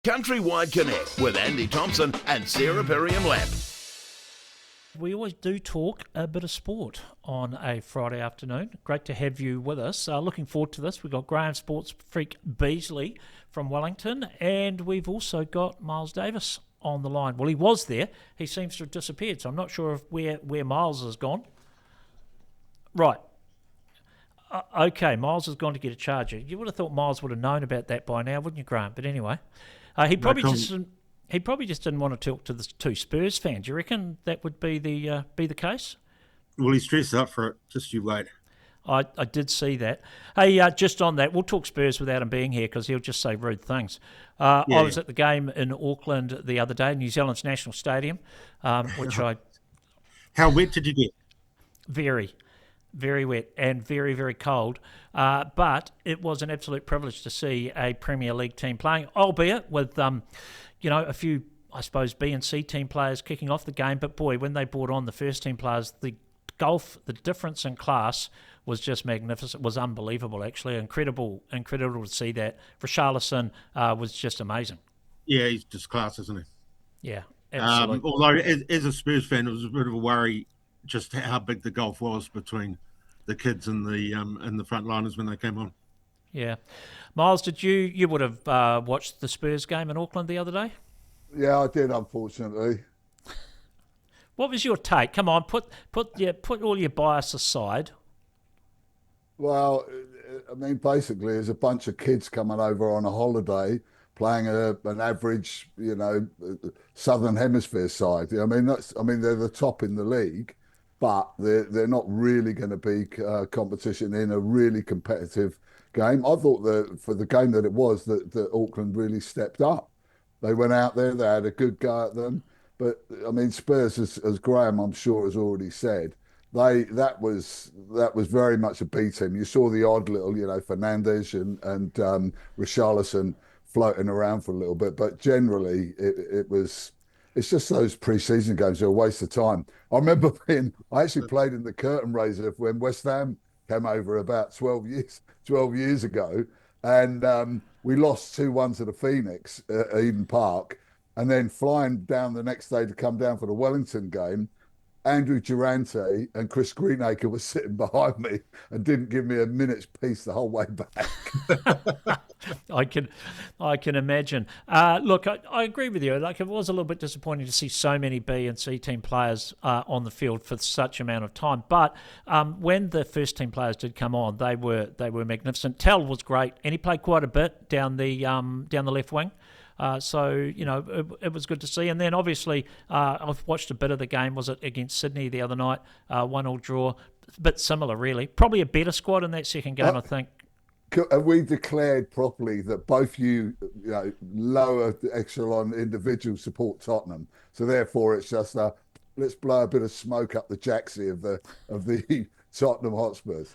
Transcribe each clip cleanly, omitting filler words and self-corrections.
Countrywide Connect with Andy Thompson and Sarah Perriam-Lamp. We always do talk a bit of sport on a Friday afternoon. Great to have you with us. Looking forward to this. We've got Graeme Sportsfreak Beasley from Wellington, and we've also got Miles Davis on the line. Well, he was there. He seems to have disappeared, so I'm not sure where Miles has gone. Right. Okay, Miles has gone to get a charger. You would have thought Miles would have known about that by now, wouldn't you, Graeme? But anyway, he probably just didn't want to talk to the two Spurs fans. You reckon that would be the case? Well, he's stressed up for it. Just you wait. I did see that. Hey, just on that, we'll talk Spurs without him being here because he'll just say rude things. I was at the game in Auckland the other day, New Zealand's National Stadium, which I... How wet did you get? Very, very wet and very, very cold. But it was an absolute privilege to see a Premier League team playing, albeit with, a few, I suppose, B and C team players kicking off the game. But boy, when they brought on the first team players, the difference in class was just magnificent. Was unbelievable, actually. Incredible to see that. Richarlison was just amazing. Yeah, he's just class, isn't he? Yeah, absolutely. Although, as a Spurs fan, it was a bit of a worry just how big the gulf was between the kids and the front liners when they came on. Yeah. Miles, did you would have watched the Spurs game in Auckland the other day? Yeah, I did, unfortunately. What was your take? Come on, put all your bias aside. Well, I mean, basically, there's a bunch of kids coming over on a holiday playing an average, Southern Hemisphere side. I mean, they're the top in the league, but they're not really going to be competition in a really competitive game. I thought that for the game that it was, that Auckland really stepped up. They went out there, they had a good go at them. But I mean, Spurs, as Graeme, I'm sure, has already said, that was very much a B team. You saw the odd little, Fernandes and Richarlison floating around for a little bit, but generally it's just those pre-season games are a waste of time. I remember I actually played in the curtain raiser when West Ham came over about 12 years ago, and we lost 2-1 to the Phoenix at Eden Park, and then flying down the next day to come down for the Wellington game. Andrew Durante and Chris Greenacre were sitting behind me and didn't give me a minute's peace the whole way back. I can imagine. Look, I agree with you. Like, it was a little bit disappointing to see so many B and C team players on the field for such amount of time. But when the first team players did come on, they were magnificent. Tell was great, and he played quite a bit down the left wing. So, it was good to see. And then, obviously, I've watched a bit of the game. Was it against Sydney the other night? 1-1 draw. A bit similar, really. Probably a better squad in that second game, I think. Have we declared properly that both lower echelon individuals support Tottenham? So, therefore, it's just let's blow a bit of smoke up the jacksie of the Tottenham Hotspurs.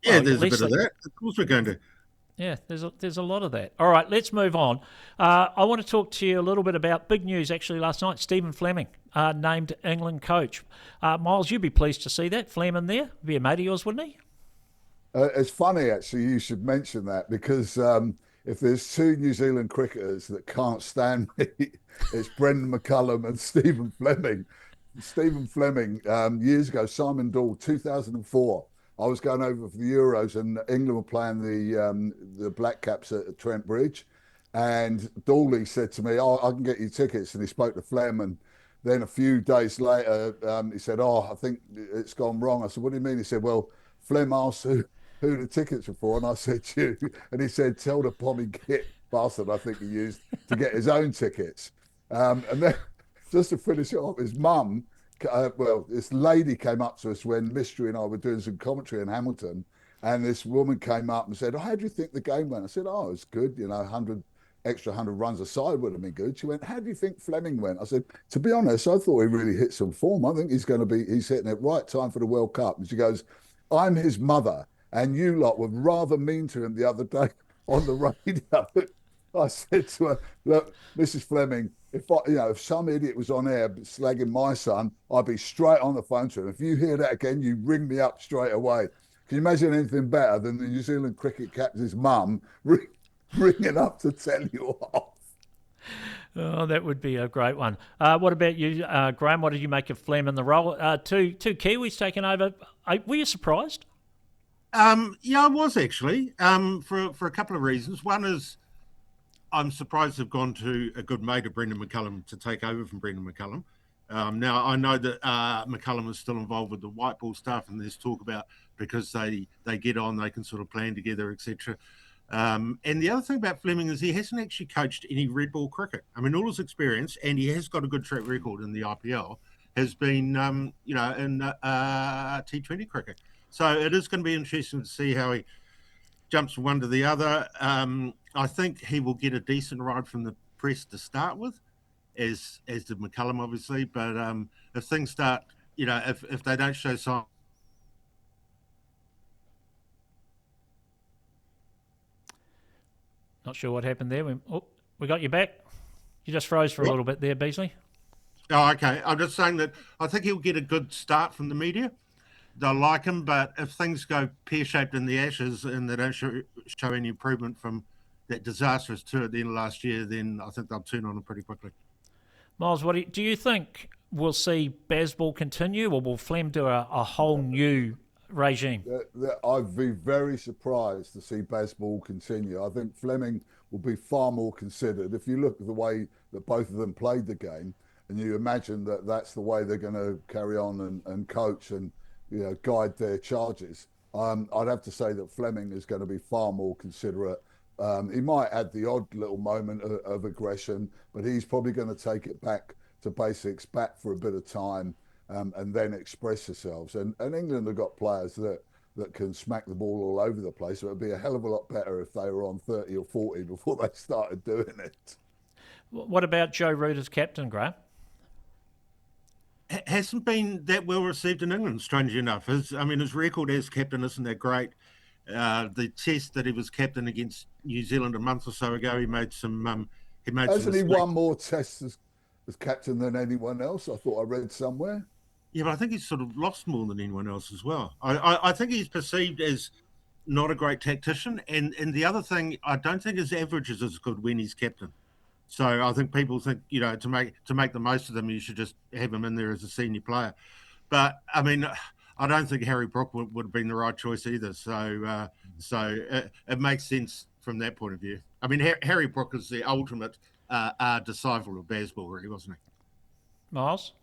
Yeah, there's a bit of that. Of course we're going to. Yeah, there's a lot of that. All right, let's move on. I want to talk to you a little bit about big news actually last night. Stephen Fleming named England coach. Miles, you'd be pleased to see that. Fleming there. Be a mate of yours, wouldn't he? It's funny, actually, you should mention that because if there's two New Zealand cricketers that can't stand me, it's Brendan McCullum and Stephen Fleming. Stephen Fleming, years ago, Simon Dall, 2004. I was going over for the Euros and England were playing the Black Caps at Trent Bridge. And Dawley said to me, I can get you tickets. And he spoke to Flem. And then a few days later, he said, I think it's gone wrong. I said, what do you mean? He said, well, Flem asked who the tickets were for. And I said, you. And he said, tell the pommy git bastard, I think he used, to get his own tickets. And then just to finish it off, his mum, this lady came up to us when Mystery and I were doing some commentary in Hamilton, and this woman came up and said, how do you think the game went? I said, it was good, 100 runs aside would have been good. She went, how do you think Fleming went? I said, to be honest, I thought he really hit some form. I think he's hitting it right time for the World Cup. And she goes, I'm his mother, and you lot were rather mean to him the other day on the radio. I said to her, look, Mrs. Fleming, if some idiot was on air slagging my son, I'd be straight on the phone to him. If you hear that again, you ring me up straight away. Can you imagine anything better than the New Zealand cricket captain's mum ringing up to tell you off? Oh, that would be a great one. What about you, Graham? What did you make of Flem in the role? Two Kiwis taking over. Were you surprised? Yeah, I was actually, for a couple of reasons. One is I'm surprised they've gone to a good mate of Brendan McCullum to take over from Brendan McCullum. Now, I know that McCullum is still involved with the white ball stuff, and there's talk about because they get on, they can sort of plan together, etc. And the other thing about Fleming is he hasn't actually coached any red ball cricket. I mean, all his experience, and he has got a good track record in the IPL, has been, in T20 cricket. So it is going to be interesting to see how he jumps from one to the other. I think he will get a decent ride from the press to start with, as did McCullum, obviously. But if things start, if they don't show signs. Not sure what happened there. We got you back. You just froze for a little bit there, Beasley. Oh, okay. I'm just saying that I think he'll get a good start from the media. They'll like him, but if things go pear-shaped in the Ashes and they don't show any improvement from that disastrous tour at the end of last year, then I think they'll turn on him pretty quickly. Miles, do you think we'll see Bazball continue, or will Flem do a whole new regime? I'd be very surprised to see Bazball continue. I think Fleming will be far more considered. If you look at the way that both of them played the game, and you imagine that that's the way they're going to carry on and coach and guide their charges, I'd have to say that Fleming is going to be far more considerate. He might add the odd little moment of aggression, but he's probably going to take it back to basics, bat for a bit of time, and then express themselves. And England have got players that can smack the ball all over the place. So it would be a hell of a lot better if they were on 30 or 40 before they started doing it. What about Joe Root as captain, Graham? Hasn't been that well received in England, strangely enough. His record as captain isn't that great. The test that he was captain against New Zealand a month or so ago, he made some. Hasn't he won more tests as captain than anyone else? I thought I read somewhere. Yeah, but I think he's sort of lost more than anyone else as well. I think he's perceived as not a great tactician, and the other thing, I don't think his average is as good when he's captain. So I think people think, to make the most of them, you should just have him in there as a senior player. But I mean, I don't think Harry Brook would have been the right choice either. So it makes sense from that point of view. I mean, Harry Brook is the ultimate disciple of Bazball, really, wasn't he? Miles?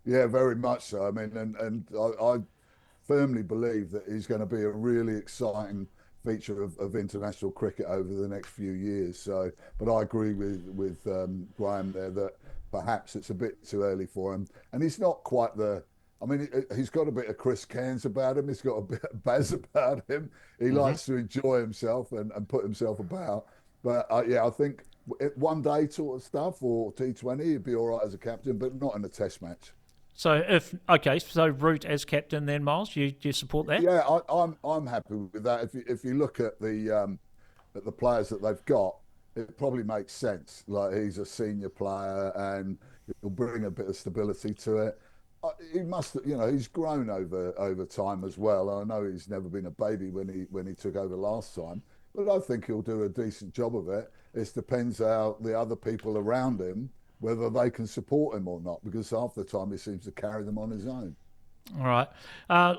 Yeah, very much so. I mean, and I firmly believe that he's going to be a really exciting feature of international cricket over the next few years. So, but I agree with Graham there that perhaps it's a bit too early for him, and he's not quite the. I mean, he's got a bit of Chris Cairns about him. He's got a bit of Baz about him. He likes to enjoy himself and put himself about. But I think one day sort of stuff or T20, he'd be all right as a captain, but not in a Test match. So so Root as captain, then Miles, you support that? Yeah, I'm happy with that. If you look at the players that they've got, it probably makes sense. Like, he's a senior player and he'll bring a bit of stability to it. He must, he's grown over time as well. I know he's never been a baby when he took over last time, but I think he'll do a decent job of it. It depends how the other people around him, whether they can support him or not, because half the time he seems to carry them on his own. All right.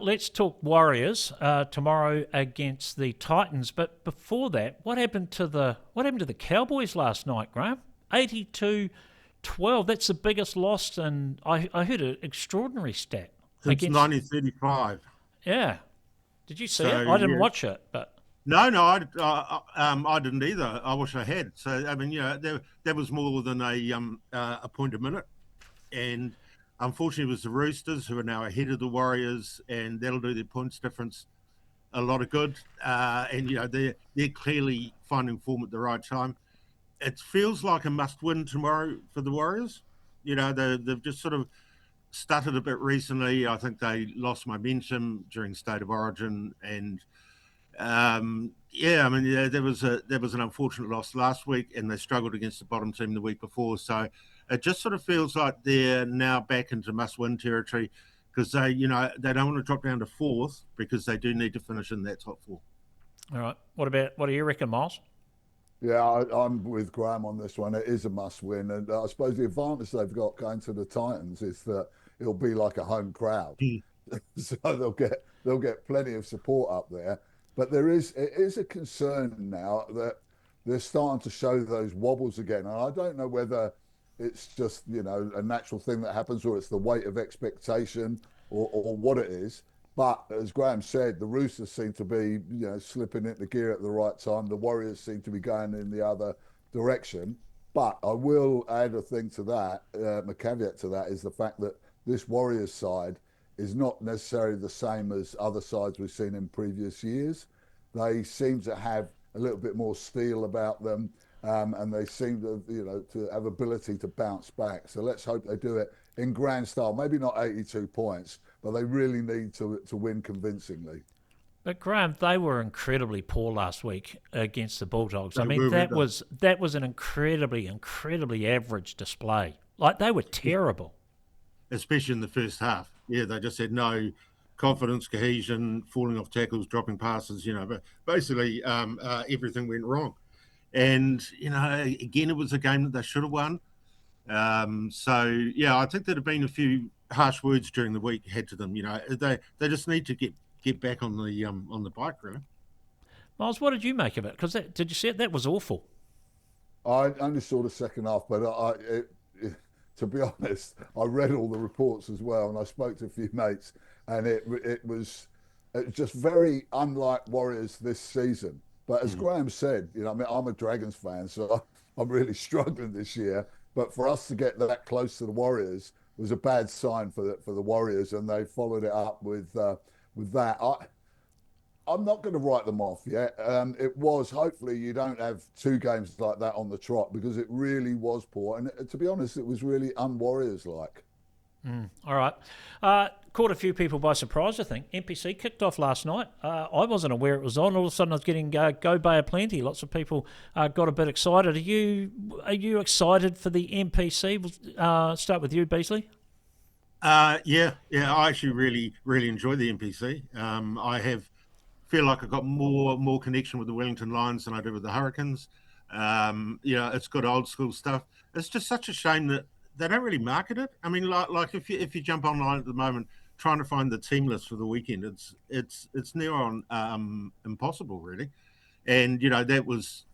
Let's talk Warriors tomorrow against the Titans. But before that, what happened to the Cowboys last night, Graham? 82-12. That's the biggest loss, and I heard an extraordinary stat. Since 1935. Yeah. Did you see it? I didn't watch it, but. No, I didn't either. I wish I had. So I mean, that was more than a point a minute, and unfortunately, it was the Roosters who are now ahead of the Warriors, and that'll do their points difference a lot of good. And they're clearly finding form at the right time. It feels like a must-win tomorrow for the Warriors. They've just sort of stuttered a bit recently. I think they lost momentum during State of Origin, and there was an unfortunate loss last week, and they struggled against the bottom team the week before. So it just sort of feels like they're now back into must-win territory, because they don't want to drop down to fourth, because they do need to finish in that top four. All right. What do you reckon, Miles? Yeah, I'm with Graham on this one. It is a must win. And I suppose the advantage they've got going to the Titans is that it'll be like a home crowd. Mm. So they'll get plenty of support up there. But it is a concern now that they're starting to show those wobbles again. And I don't know whether it's just, a natural thing that happens or it's the weight of expectation or what it is. But as Graham said, the Roosters seem to be, slipping into gear at the right time. The Warriors seem to be going in the other direction. But I will add a thing to that. A caveat to that is the fact that this Warriors side is not necessarily the same as other sides we've seen in previous years. They seem to have a little bit more steel about them, and they seem to have ability to bounce back. So let's hope they do it in grand style. Maybe not 82 points, but they really need to win convincingly. But Graham, they were incredibly poor last week against the Bulldogs. I They mean, were, that weren't was an incredibly average display. Like they were terrible. especially in the first half. Yeah, they just had no confidence, cohesion, falling off tackles, dropping passes. But basically everything went wrong. And again, it was a game that they should have won. So yeah, I think there'd have been a few harsh words during the week had to them. They just need to get back on the bike, really. Miles, what did you make of it? Because did you see it? That was awful. I only saw the second half, but to be honest, I read all the reports as well, and I spoke to a few mates, and it was just very unlike Warriors this season. But as Graham said, I mean, I'm a Dragons fan, so I'm really struggling this year. But for us to get that close to the Warriors was a bad sign for the Warriors, and they followed it up with that. I'm not going to write them off yet. It was, hopefully you don't have two games like that on the trot because it really was poor. And to be honest, it was really un-Warriors-like. All right. Caught a few people by surprise, I think. NPC kicked off last night. I wasn't aware it was on. All of a sudden I was getting Go Bay aplenty. Lots of people got a bit excited. Are you excited for the NPC? We'll start with you, Beasley. Yeah. I actually really, really enjoy the NPC. Feel like I got more connection with the Wellington Lions than I did with the Hurricanes. It's good old school stuff. It's just such a shame that they don't really market it. I mean, like if you jump online at the moment trying to find the team list for the weekend, it's near on impossible, really. And there was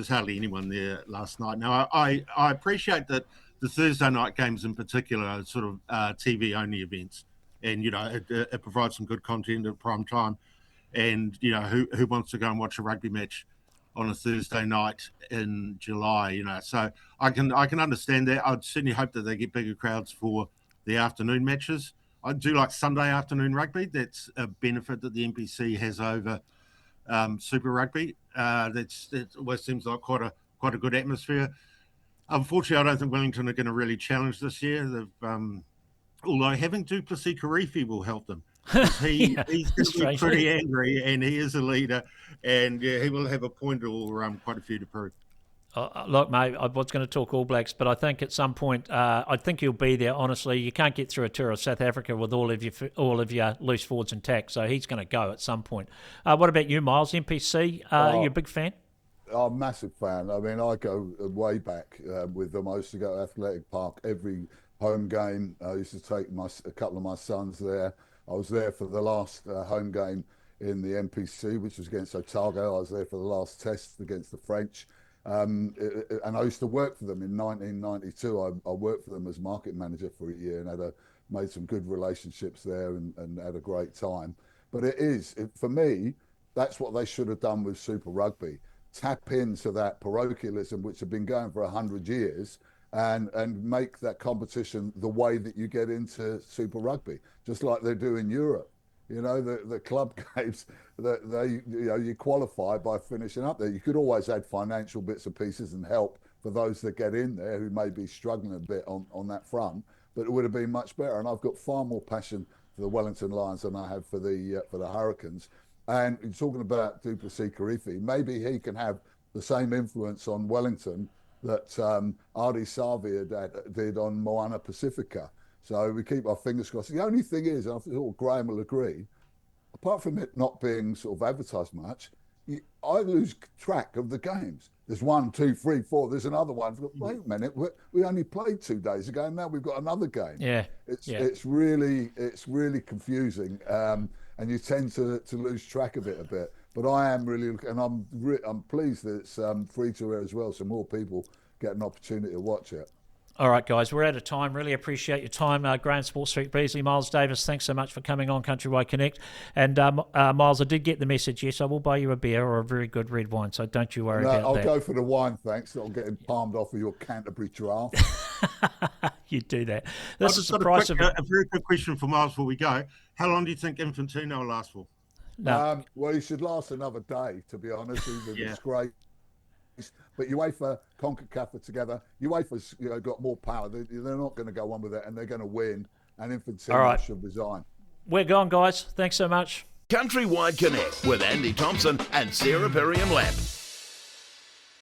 hardly anyone there last night. Now I appreciate that the Thursday night games in particular are sort of TV only events, and it provides some good content at prime time. And who wants to go and watch a rugby match on a Thursday night in July? So I can understand that. I'd certainly hope that they get bigger crowds for the afternoon matches. I do like Sunday afternoon rugby. That's a benefit that the NPC has over Super Rugby. That always seems like quite a good atmosphere. Unfortunately, I don't think Wellington are going to really challenge this year. Although having Duplessis Karifi will help them. Yeah, He's going to be strangely. pretty angry, and he is a leader, and he will have a point or quite a few to prove. Look, mate, I was going to talk All Blacks, but I think at some point, I think he'll be there. Honestly, you can't get through a tour of South Africa with all of your loose forwards intact, so he's going to go at some point. What about you, Miles? NPC, you a big fan? I'm a massive fan. I mean, I go way back with them. I used to go to Athletic Park every home game. I used to take a couple of my sons there. I was there for the last home game in the NPC, which was against Otago. I was there for the last test against the French. And I used to work for them in 1992. I worked for them as market manager for a year and made some good relationships there and had a great time. But for me, that's what they should have done with Super Rugby. Tap into that parochialism, which had been going for 100 years, and make that competition the way that you get into Super Rugby, just like they do in Europe. The club games that you qualify by finishing up there. You could always add financial bits and pieces and help for those that get in there who may be struggling a bit on that front, but it would have been much better. And I've got far more passion for the Wellington Lions than I have for the Hurricanes. And you're talking about Duplessis Karifi, maybe he can have the same influence on Wellington that Ardi Savia did on Moana Pacifica. So we keep our fingers crossed. The only thing is, and I thought Graham will agree, apart from it not being sort of advertised much, I lose track of the games. there's 1, 2, 3, 4. There's another one. Wait a minute, we only played 2 days ago, and now we've got another game. Yeah, it's really confusing, and you tend to lose track of it a bit. But I am really, and I'm pleased that it's free to air as well, so more people get an opportunity to watch it. All right, guys, we're out of time. Really appreciate your time. Graeme, Sportsfreak, Beasley, Miles Davis, thanks so much for coming on Countrywide Connect. And Miles, I did get the message. Yes, I will buy you a beer or a very good red wine, so don't you worry about that. I'll go for the wine, thanks. I'll get palmed off of your Canterbury draft. You do that. This is the price of a very quick question for Miles before we go. How long do you think Infantino will last for? No. Well, he should last another day, to be honest. He's a disgrace. But UEFA, CONCACAF are together. UEFA's got more power. They're not going to go on with it, and they're going to win. And Infantino should resign. We're gone, guys. Thanks so much. Countrywide Connect with Andy Thompson and Sarah Perriam-Lapp.